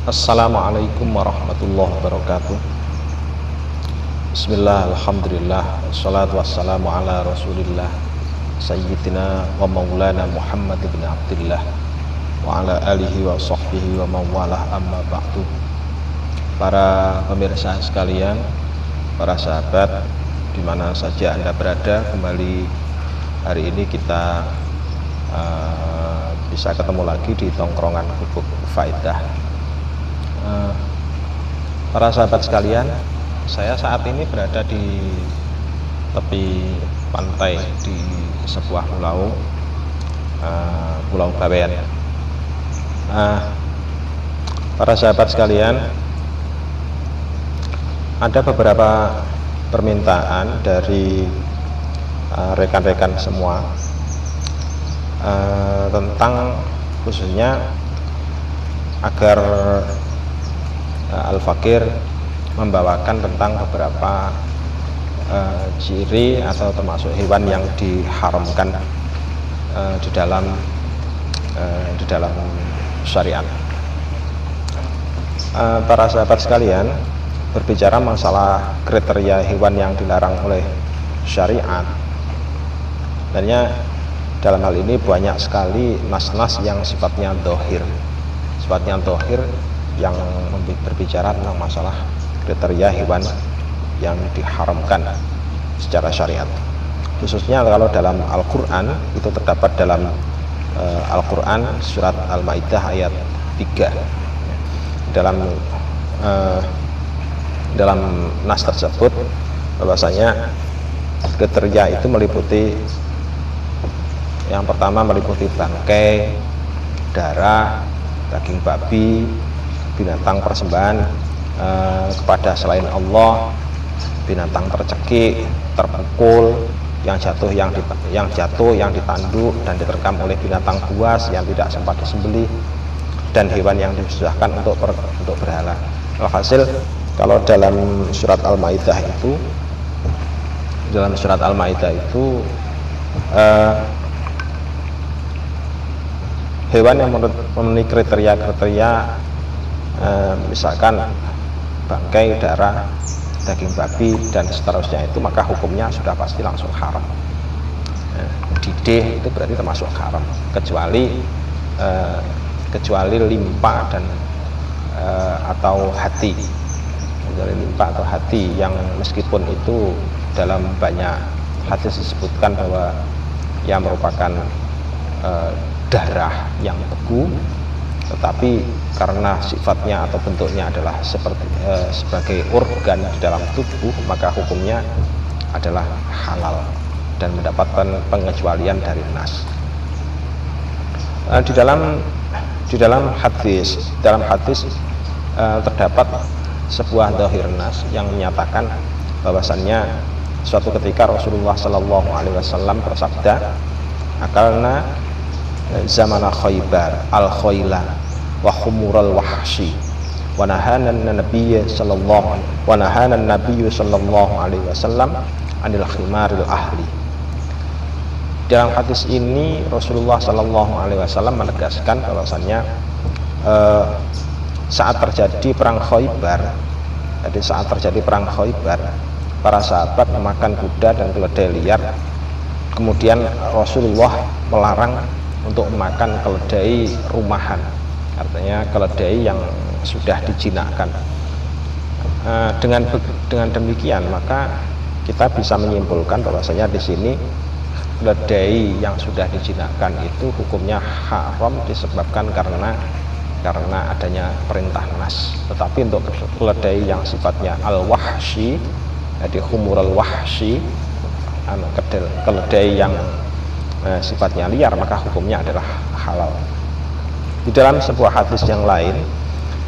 Assalamualaikum warahmatullahi wabarakatuh. Bismillah, alhamdulillah, wassalatu wassalamu ala rasulillah Sayyidina wa maulana Muhammad ibn Abdillah wa ala alihi wa sahbihi wa mawalah, amma ba'du. Para pemirsa sekalian, para sahabat dimana saja Anda berada, kembali hari ini kita bisa ketemu lagi di tongkrongan Gubuk Faedah. Para sahabat sekalian, saya saat ini berada di tepi pantai di sebuah pulau, Pulau Bawean. Para sahabat sekalian, ada beberapa permintaan dari rekan-rekan semua tentang khususnya agar Al-Fakir membawakan tentang beberapa ciri atau termasuk hewan yang diharamkan di dalam syariat. Para sahabat sekalian, berbicara masalah kriteria hewan yang dilarang oleh syariat, sebenarnya dalam hal ini banyak sekali nas-nas yang sifatnya dohir, yang berbicara tentang masalah kriteria hewan yang diharamkan secara syariat. Khususnya kalau dalam Al-Quran, itu terdapat dalam Al-Quran surat Al-Maidah ayat 3. Dalam nas tersebut bahwasanya kriteria itu meliputi, yang pertama meliputi bangkai, darah, daging babi, binatang persembahan kepada selain Allah, binatang tercekik, terpukul, yang jatuh, yang ditanduk dan diterkam oleh binatang buas yang tidak sempat disembelih, dan hewan yang disusahkan untuk berhala. Alhasil, kalau dalam surat Al-Maidah itu, hewan yang memenuhi kriteria misalkan bangkai, darah, daging babi dan seterusnya, itu maka hukumnya sudah pasti langsung haram. Didih itu berarti termasuk haram, kecuali limpa dan atau hati. Limpa atau hati yang meskipun itu dalam banyak hadis disebutkan bahwa yang merupakan darah yang beku, tetapi karena sifatnya atau bentuknya adalah sebagai organ di dalam tubuh, maka hukumnya adalah halal dan mendapatkan pengecualian dari nas. Di dalam hadis terdapat sebuah dhahir nas yang menyatakan bahwasannya suatu ketika Rasulullah Shallallahu Alaihi Wasallam bersabda, akalna zamana Khaybar al-khayla wa khumural wahshi wa nahana an-nabiy sallallahu alaihi wasallam anil khimaril ahli. Dalam hadis ini Rasulullah Shallallahu alaihi wasallam menegaskan bahwasannya saat terjadi perang Khaybar, para sahabat memakan kuda dan keledai liar. Kemudian Rasulullah melarang untuk memakan keledai rumahan, artinya keledai yang sudah dijinakkan. Dengan demikian maka kita bisa menyimpulkan bahwasanya di sini keledai yang sudah dijinakkan itu hukumnya haram disebabkan karena adanya perintah nas. Tetapi untuk keledai yang sifatnya al-wahshi, jadi khumural wahshi, keledai yang sifatnya liar, maka hukumnya adalah halal. Di dalam sebuah hadis yang lain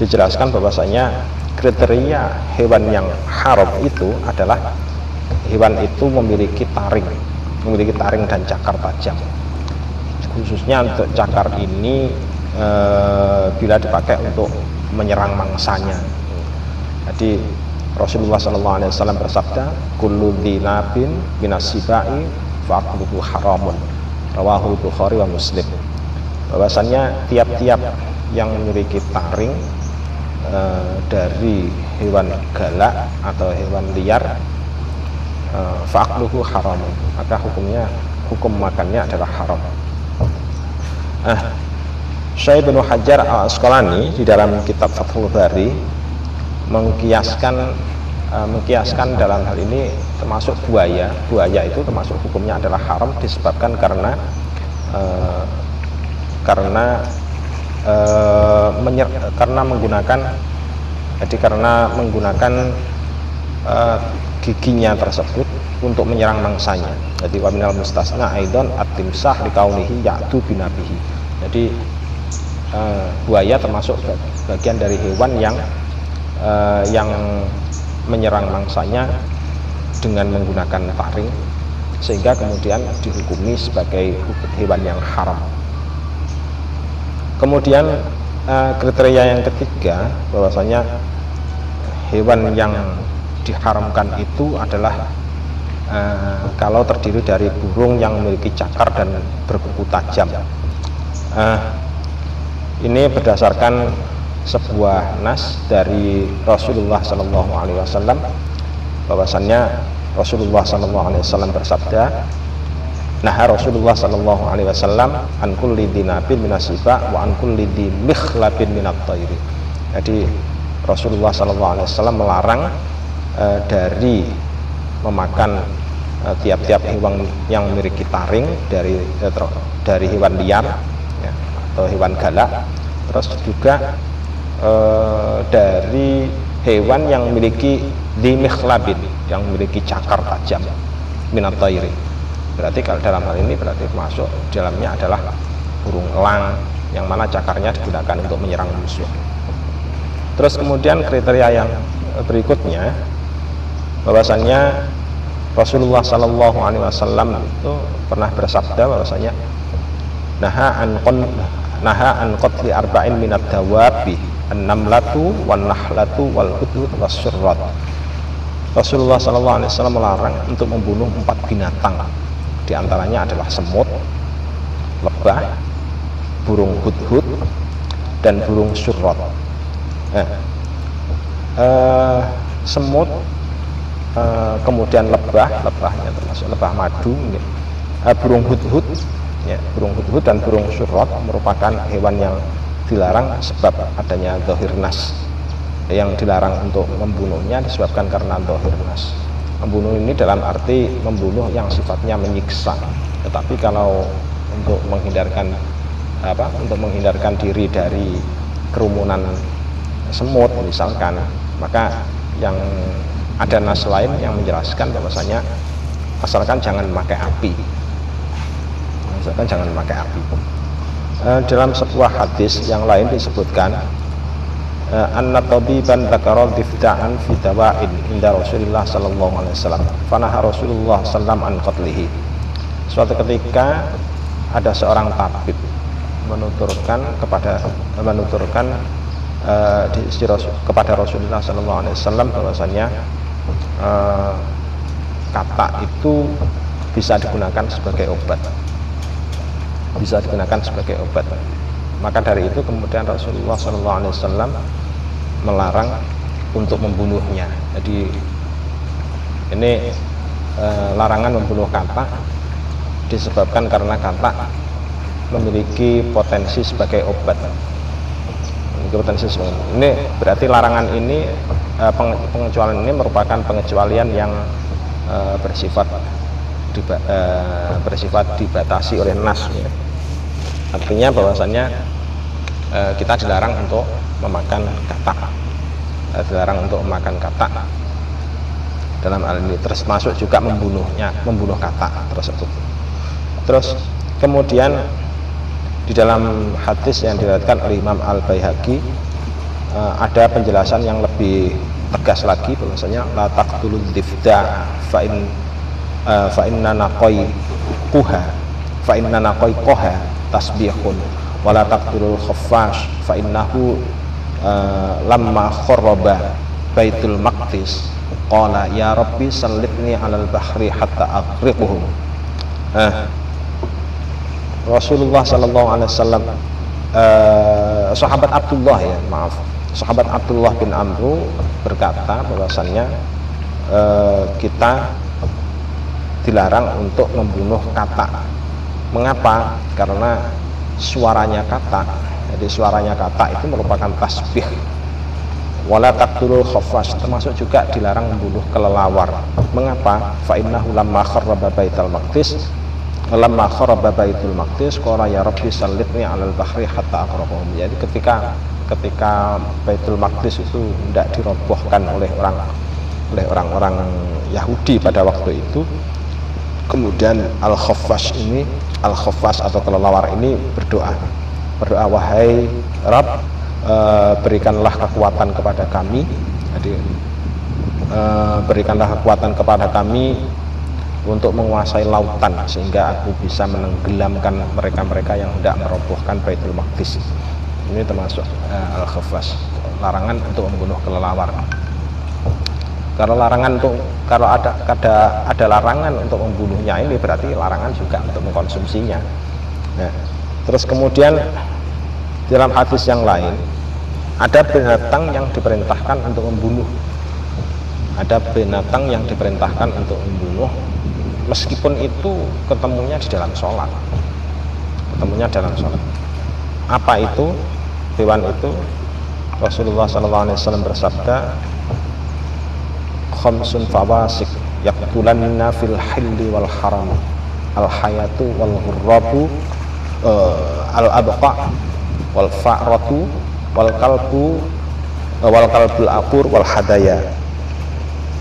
dijelaskan bahwasanya kriteria hewan yang haram itu adalah hewan itu memiliki taring dan cakar tajam. Khususnya untuk cakar ini bila dipakai untuk menyerang mangsanya. Jadi Rasulullah SAW bersabda, kullu dzinabin minasibai fa'akluhu haramun, rawahu Bukhari wa Muslim. Bahwasannya tiap-tiap yang memiliki taring dari hewan galak atau hewan liar, fa'akluhu haram, maka hukum makannya adalah haram. Syekh Ibnu Hajar Al-Asqalani di dalam kitab Fathul Bari mengkiaskan dalam hal ini termasuk buaya itu termasuk hukumnya adalah haram disebabkan karena menggunakan giginya tersebut untuk menyerang mangsanya. Jadi wa minal mustasna aidan at-timsah likaunihi ya'tu binabihi. Jadi buaya termasuk bagian dari hewan yang menyerang mangsanya dengan menggunakan taring, sehingga kemudian dihukumi sebagai hewan yang haram. Kemudian kriteria yang ketiga, bahwasanya hewan yang diharamkan itu adalah kalau terdiri dari burung yang memiliki cakar dan berkuku tajam. Ini berdasarkan sebuah nas dari Rasulullah Shallallahu Alaihi Wasallam, bahwasannya Rasulullah Shallallahu Alaihi Wasallam bersabda, nah Rasulullah Shallallahu Alaihi Wasallam an kulli dinabin minasiba wa an kulli dimikhlabin minat thairi. Jadi Rasulullah Shallallahu Alaihi Wasallam melarang dari memakan tiap-tiap hewan yang memiliki taring dari hewan liar, ya, atau hewan galak, terus juga dari hewan yang memiliki dimikhlabin, yang memiliki cakar tajam, minat thairi. Berarti kalau dalam hal ini berarti masuk dalamnya adalah burung elang yang mana cakarnya digunakan untuk menyerang musuh. Terus kemudian kriteria yang berikutnya, bahwasannya Rasulullah Shallallahu Alaihi Wasallam itu pernah bersabda bahwasanya naha an qatli arba'in minad dawabi an-namlatu wan nahlatu wal hudhud wasyurrat. Rasulullah Shallallahu Alaihi Wasallam melarang untuk membunuh 4 binatang. Di antaranya adalah semut, lebah, burung hudhud, dan burung syurrat. Semut, kemudian lebahnya termasuk lebah madu, burung hudhud, ya, burung hudhud dan burung syurrat merupakan hewan yang dilarang sebab adanya dhahir nas. Yang dilarang untuk membunuhnya disebabkan karena dhahir nas. Membunuh ini dalam arti membunuh yang sifatnya menyiksa. Tetapi kalau untuk menghindarkan diri dari kerumunan semut misalkan, maka yang ada nas lain yang menjelaskan bahwasanya asalkan jangan memakai api. Dalam sebuah hadis yang lain disebutkan anna tabiban dzakara difta'an fi dawa'in inda Rasulillah sallallahu alaihi wasallam fanaha Rasulullah sallam an qatlihi. Suatu ketika ada seorang tabib menuturkan kepada Rasulullah sallallahu alaihi wasallam bahwasanya katak itu bisa digunakan sebagai obat. Maka dari itu kemudian Rasulullah SAW melarang untuk membunuhnya. Jadi ini larangan membunuh katak disebabkan karena katak memiliki potensi sebagai obat. Ini berarti larangan ini, pengecualian ini merupakan pengecualian yang bersifat dibatasi oleh nas, ya. Artinya bahwasannya kita dilarang untuk memakan katak, dalam hal ini termasuk juga membunuh katak tersebut. Terus kemudian di dalam hadis yang diriwayatkan oleh Imam Al-Baihaqi ada penjelasan yang lebih tegas lagi bahwasanya la taqtulud difda fa inna naqayquha tasbihun wala taqtulul khaffash fa innahu lamma kharraba baitul maqdis qala ya rabbi sallitni alal bahri hatta aghriquhum. Rasulullah sallallahu alaihi wasallam, sahabat Abdullah Sahabat Abdullah bin Amru berkata bahwasannya kita dilarang untuk membunuh katak. Mengapa? Karena suaranya katak, jadi suaranya katak itu merupakan tasbih. Wala taqtulul khaffas, termasuk juga dilarang membunuh kelelawar. Mengapa? Fa innahu lamma kharraba baital maqdis qala ya rabbi sallitni 'alal bahri hatta aqrabahum. Jadi ketika Baitul Maqdis itu tidak dirobohkan oleh orang-orang Yahudi pada waktu itu, kemudian Al-Khaffas atau kelelawar ini berdoa, wahai Rabb, berikanlah kekuatan kepada kami. Jadi berikanlah kekuatan kepada kami untuk menguasai lautan sehingga aku bisa menenggelamkan mereka yang hendak merobohkan Baitul Maqdis. Ini termasuk Al-Khaffas, larangan untuk membunuh kelelawar. Kalau ada larangan untuk membunuhnya, ini berarti larangan juga untuk mengkonsumsinya. Nah, terus kemudian dalam hadis yang lain ada binatang yang diperintahkan untuk membunuh. Ada binatang yang diperintahkan untuk membunuh, meskipun itu ketemunya di dalam sholat. Apa itu hewan itu? Rasulullah SAW bersabda, khamsun fawasik yaqtulanna fil hilli wal haram, al hayatu wal hurrabu, al abqa wal fa'ratu wal kalbul aqur wal hadaya.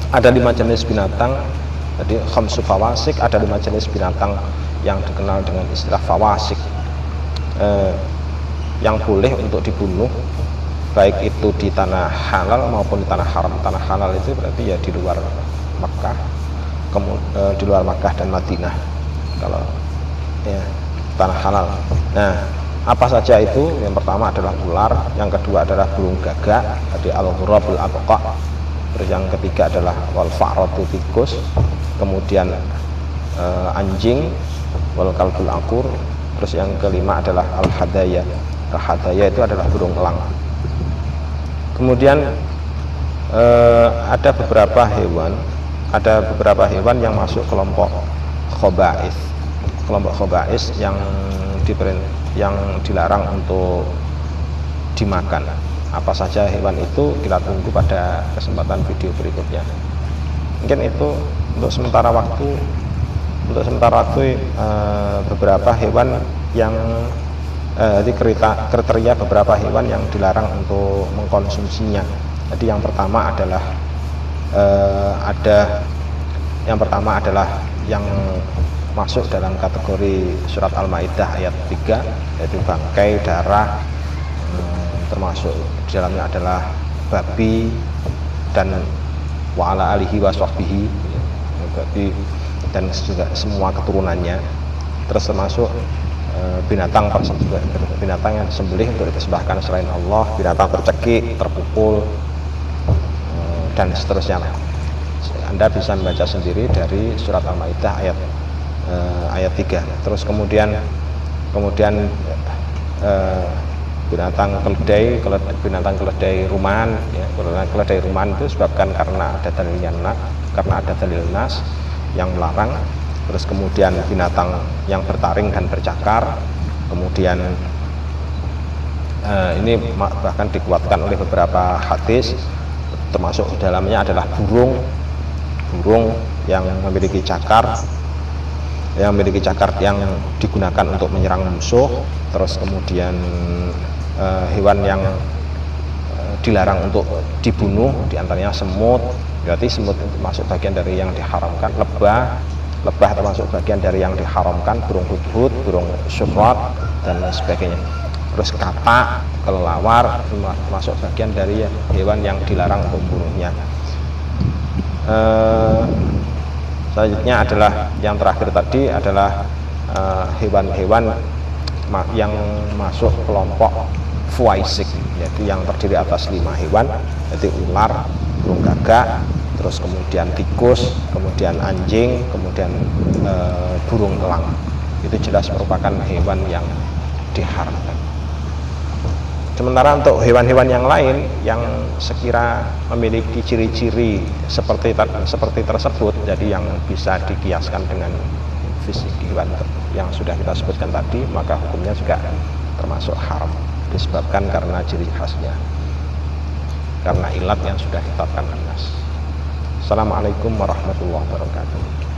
Ada 5 jenis binatang. Jadi khamsu fawasik, ada 5 jenis binatang yang dikenal dengan istilah fawasik, yang boleh untuk dibunuh, baik itu di tanah halal maupun di tanah haram. Tanah halal itu berarti ya di luar Makkah, di luar Makkah dan Madinah, kalau ya tanah halal. Nah, apa saja itu? Yang pertama adalah ular, yang kedua adalah burung gagak, jadi al-ghurabul abqa, terus yang ketiga adalah wal fa'ratu, tikus, kemudian anjing, wal kalbul aqur, terus yang kelima adalah al-hadaya. Al-hadaya itu adalah burung elang. Kemudian ada beberapa hewan yang masuk kelompok khobais. Kelompok khobais yang dilarang untuk dimakan. Apa saja hewan itu, kita tunggu pada kesempatan video berikutnya. Mungkin itu untuk sementara waktu beberapa hewan yang kriteria beberapa hewan yang dilarang untuk mengkonsumsinya. Jadi yang pertama adalah yang masuk dalam kategori surat Al-Maidah ayat 3, yaitu bangkai, darah, termasuk di dalamnya adalah babi dan wa ala alihi wa sahbihi, babi dan juga semua keturunannya. Terus termasuk binatang yang disembelih untuk dipersembahkan selain Allah, binatang tercekik, terpukul, dan seterusnya. Anda bisa membaca sendiri dari surat Al-Maidah ayat 3. Terus kemudian binatang keledai rumahan, ya, keledai rumahan itu disebabkan karena ada dalil nas yang melarang. Terus kemudian binatang yang bertaring dan bercakar, kemudian ini bahkan dikuatkan oleh beberapa hadis, termasuk di dalamnya adalah burung yang memiliki cakar yang digunakan untuk menyerang musuh. Terus kemudian hewan yang dilarang untuk dibunuh diantaranya semut, berarti semut itu masuk bagian dari yang diharamkan. Lebah termasuk bagian dari yang diharamkan, burung hudhud, burung syufrat dan lain sebagainya. Terus katak, kelelawar termasuk bagian dari hewan yang dilarang untuk membunuhnya. Selanjutnya adalah yang terakhir tadi adalah hewan-hewan yang masuk kelompok fuaisik, yaitu yang terdiri atas 5 hewan, yaitu ular, burung gagak, terus kemudian tikus, kemudian anjing, kemudian burung elang. Itu jelas merupakan hewan yang diharamkan. Sementara untuk hewan-hewan yang lain yang sekira memiliki ciri-ciri seperti tersebut, jadi yang bisa dikiaskan dengan fisik hewan yang sudah kita sebutkan tadi, maka hukumnya juga termasuk haram disebabkan karena ciri khasnya, karena ilat yang sudah ditetapkan Nas. Assalamualaikum warahmatullahi wabarakatuh.